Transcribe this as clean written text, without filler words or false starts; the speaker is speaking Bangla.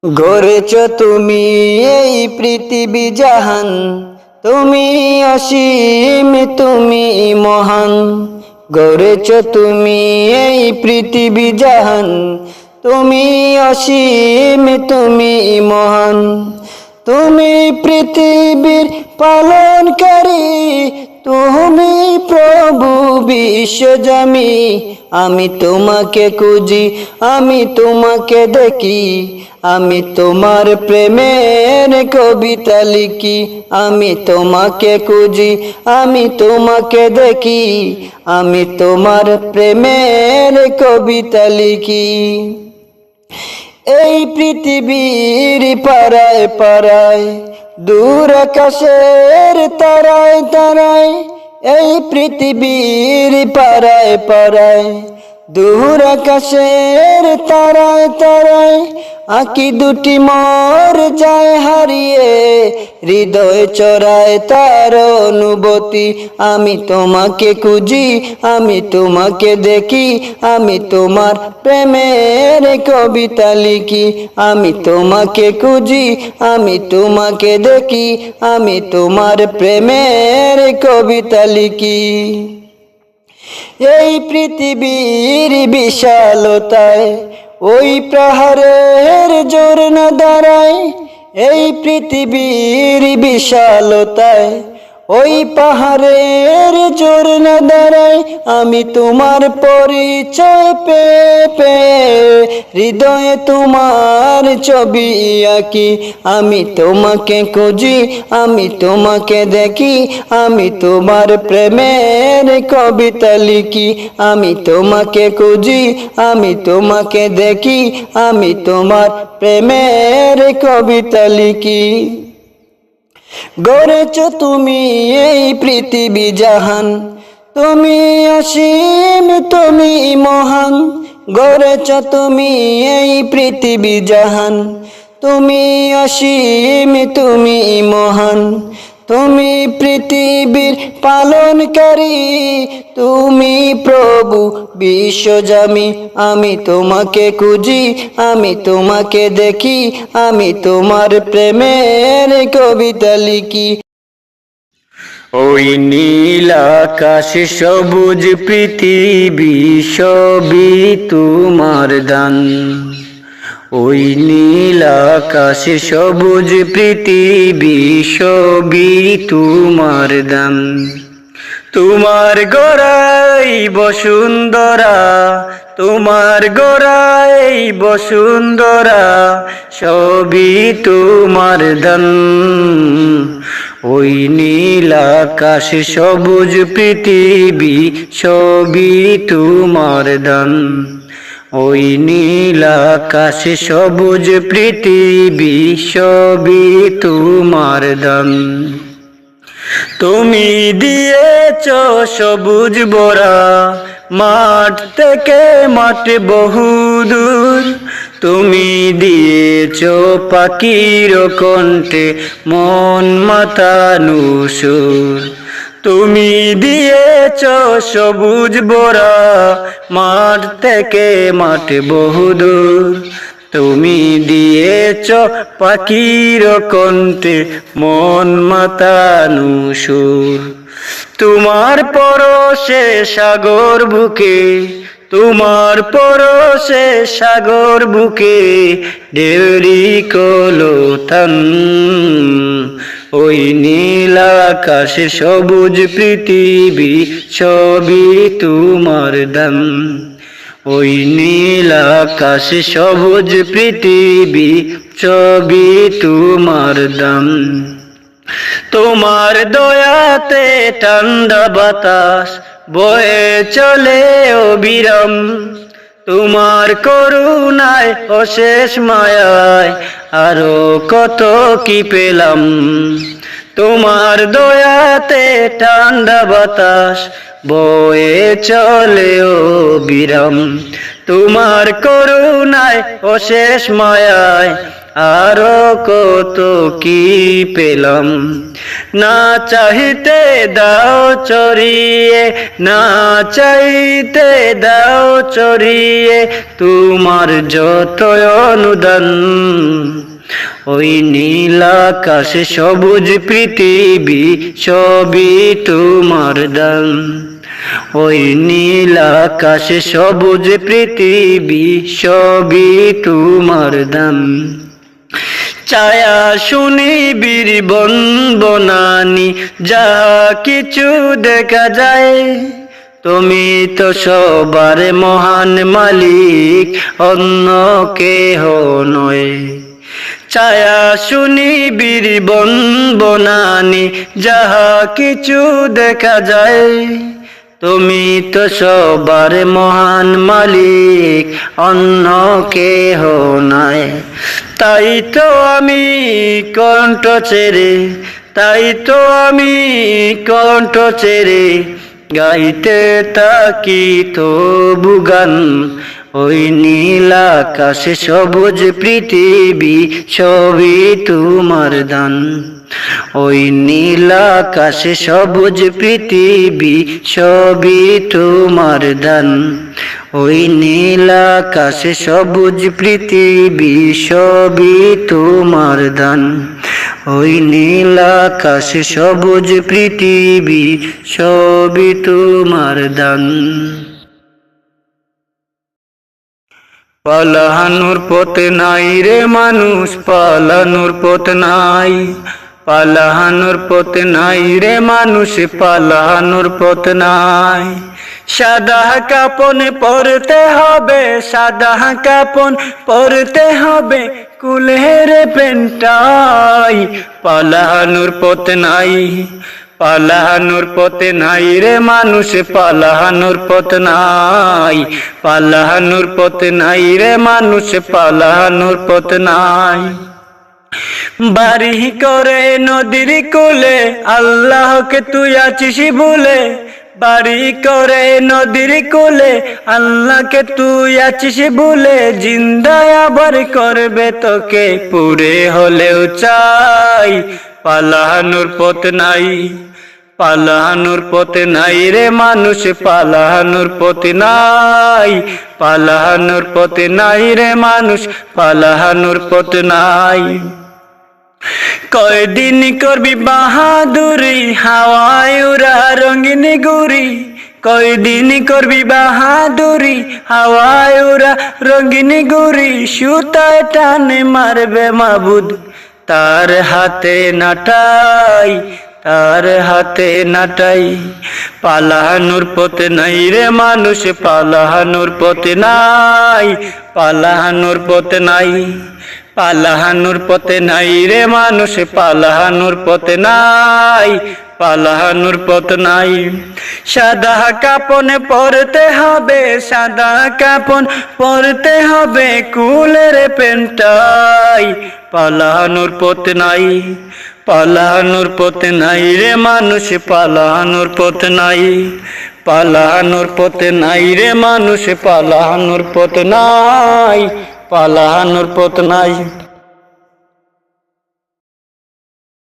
গড়েছ তুমি এই পৃথিবী জাহান, তুমি অসীম তুমি মহান। গড়েছ তুমি এই পৃথিবী জাহান, তুমি অসীম তুমি মহান। তুমি পৃথিবীর পালনকারী, তুমি প্রভু বিশ্বজামি। আমি তোমাকে খুঁজি, আমি তোমাকে দেখি, আমি তোমার প্রেমের কবিতা লিখি। আমি তোমাকে খুঁজি, আমি তোমাকে দেখি, আমি তোমার প্রেমের কবিতা লিখি। এই পৃথিবীর পারায় পারায়, দূর আকাশের তারায় তারায়, এই পৃথিবীর পারায় পারায়, দূর আকাশের তারায় তারায়, আঁখি দুটি মোর যায় হারিয়ে, হৃদয় চড়ায় তার অনুভূতি। আমি তোমাকে খুঁজি, আমি তোমাকে দেখি, আমি তোমার প্রেমের কবিতা লিখি। আমি তোমাকে খুঁজি, আমি তোমাকে দেখি, আমি তোমার প্রেমের কবিতা লিখি। এই পৃথিবীর বিশালতায় ওই পাহাড়ের জোর না দাঁড়ায়। এই পৃথিবীর বিশালতায় ওই পাহাড়ের জোর না দাঁড়ায়। আমি তোমার পরিচয় পেয়ে পেয়ে হৃদয়ে তোমার ছবি আঁকি। আমি তোমাকে খুঁজি, আমি তোমাকে দেখি, আমি তোমার প্রেমের কবিতা লিখি। আমি তোমাকে খুঁজি, আমি তোমাকে দেখি, আমি তোমার প্রেমের কবিতা লিখি। গড়েছ তুমি এই পৃথিবী জাহান, তুমি অসীম তুমি মহান। গড়েছ তুমি এই পৃথিবী জাহান, তুমি অসীম তুমি মহান। তুমি পৃথিবীর পালনকারী, তুমি প্রভু বিশ্বজামি। আমি তোমাকে খুঁজি, আমি তোমাকে দেখি, আমি তোমার প্রেমের কবিতা লিখি। ওই নীল আকাশ সবুজ পৃথিবী সবই তোমার দান। ওই নীল আকাশ সবুজ পৃথিবী সবই তোমার দান। তোমার গড়াই বসুন্ধরা, তোমার গড়াই বসুন্ধরা সবই তোমার দান। ওই নীল আকাশ সবুজ পৃথিবী সবই তোমার দান। ওই নীল আকাশ সবুজ পৃথিবী সবই তোমার দান। তুমি দিয়েছ সবুজ বরা, মাঠ থেকে মাঠ বহুদূর। তুমি দিয়েছ পাখির কণ্ঠে মন মাতানো সুর। তুমি দিয়েছ সবুজ বরা, মাঠ থেকে মাঠ বহুদূর। তুমি দিয়েছ পাখির কণ্ঠে মন মাতানো সুর। তোমার পরশে সাগর বুকে, তোমার পরশে সাগর বুকে ঢেউরি কলতান। ওই নীল আকাশ সবুজ পৃথিবী সবই তোমার দান। ওই নীল আকাশ সবুজ পৃথিবী সবই তোমার দান। তোমার দয়াতে ঠান্ডা বাতাস বয়ে চলে অবিরাম। তোমার করুণায় অশেষ মায়ায় আরো কত কি পেলাম। তোমার দয়াতে ঠান্ডা বাতাস বয়ে চলে অবিরাম। তোমার করুণায় অশেষ মায়ায় আরো কত কি পেলাম। না চাইতে দাও চড়িয়ে, না চাইতে দাও চড়িয়ে, তোমার যত অনুদান। ওই নীল আকাশে সবুজ পৃথিবী সবই তোমার দান। ওই নীল আকাশে সবুজ পৃথিবী সবই তোমার দান। ছায়া সুনিবিড় বন বনানি যা কিছু দেখা যায়, তুমি তো সবার মহান মালিক, অন্য কেহ নয়। ছায়া সুনিবিড় বন বনানি যাহা কিছু দেখা যায়, তুমি তো সবার মহান মালিক, অন্য কেহ নাই। তাই তো আমি কণ্ঠ ছেড়ে, তাই তো আমি কণ্ঠ ছেড়ে গাইতে থাকি তবু গান। ওই নীল আকাশে সবুজ পৃথিবী সবই তোমার দান। ওই নীল আকাশে সবুজ পৃথিবী সবই তোমার দান। ওই নীল আকাশে সবুজ পৃথিবী সবই তোমার দান। ওই নীল আকাশে সবুজ পৃথিবী সবই তোমার দান। পালানোর পথ নাই রে মানুষ, পালানোর পথ নাই। পালানোর পথ নাই রে মানুষ, পালানোর পথ নাই। সাদা কাপন পরতে হবে, সাদা কাপন পরতে হবে, কুলের পেন্টাই। পালানোর পথ নাই, পালানোর পথ নাই রে মানুষ, পালানোর পথ নাই। পালানোর পথ নাই রে মানুষ, পালানোর পথ নাই। বাড়ি করে নদীর কোলে, আল্লাহকে তুই আছিস ভুলে। বাড়ি করে নদীর কোলে, আল্লাহকে তুই আছিস ভুলে। জিন্দায় আবার করবে তোকে, পুরে হলেও চাই। পালানোর পথ নাই, পালানোর পথ নাই রে মানুষ, পালানোর পথ নাই। পালানোর পথ নাই রে মানুষ, পালানোর পথ নাই। কয়দিন করবি বাহাদুরি, হাওয়ায় উড়া রঙিন গুড়ি। কয়দিন করবি বাহাদুরি, হাওয়ায় উড়া রঙিন গুড়ি। সুতায় টানে মারবে মাবুদ, তার হাতে নাটাই, তার হাতে নাটাই। পালানোর পথ নাই রে মানুষ, পালানোর পথ নাই। পালানোর পথ নাই, পালানোর পথ নাই রে মানুষ, পালানোর পথ নাই। পালানোর পথ নাই। সাদা কাপন পরতে হবে, সাদা কাপন পরতে হবে, কুলের পেন্টাই। পালানোর পথ নাই, পালানোর পথ নাই রে মানুষ, পালানোর পথ নাই। পালানোর পথ নাই রে মানুষ, পালানোর পথ নাই। পালানোর পথ নাই।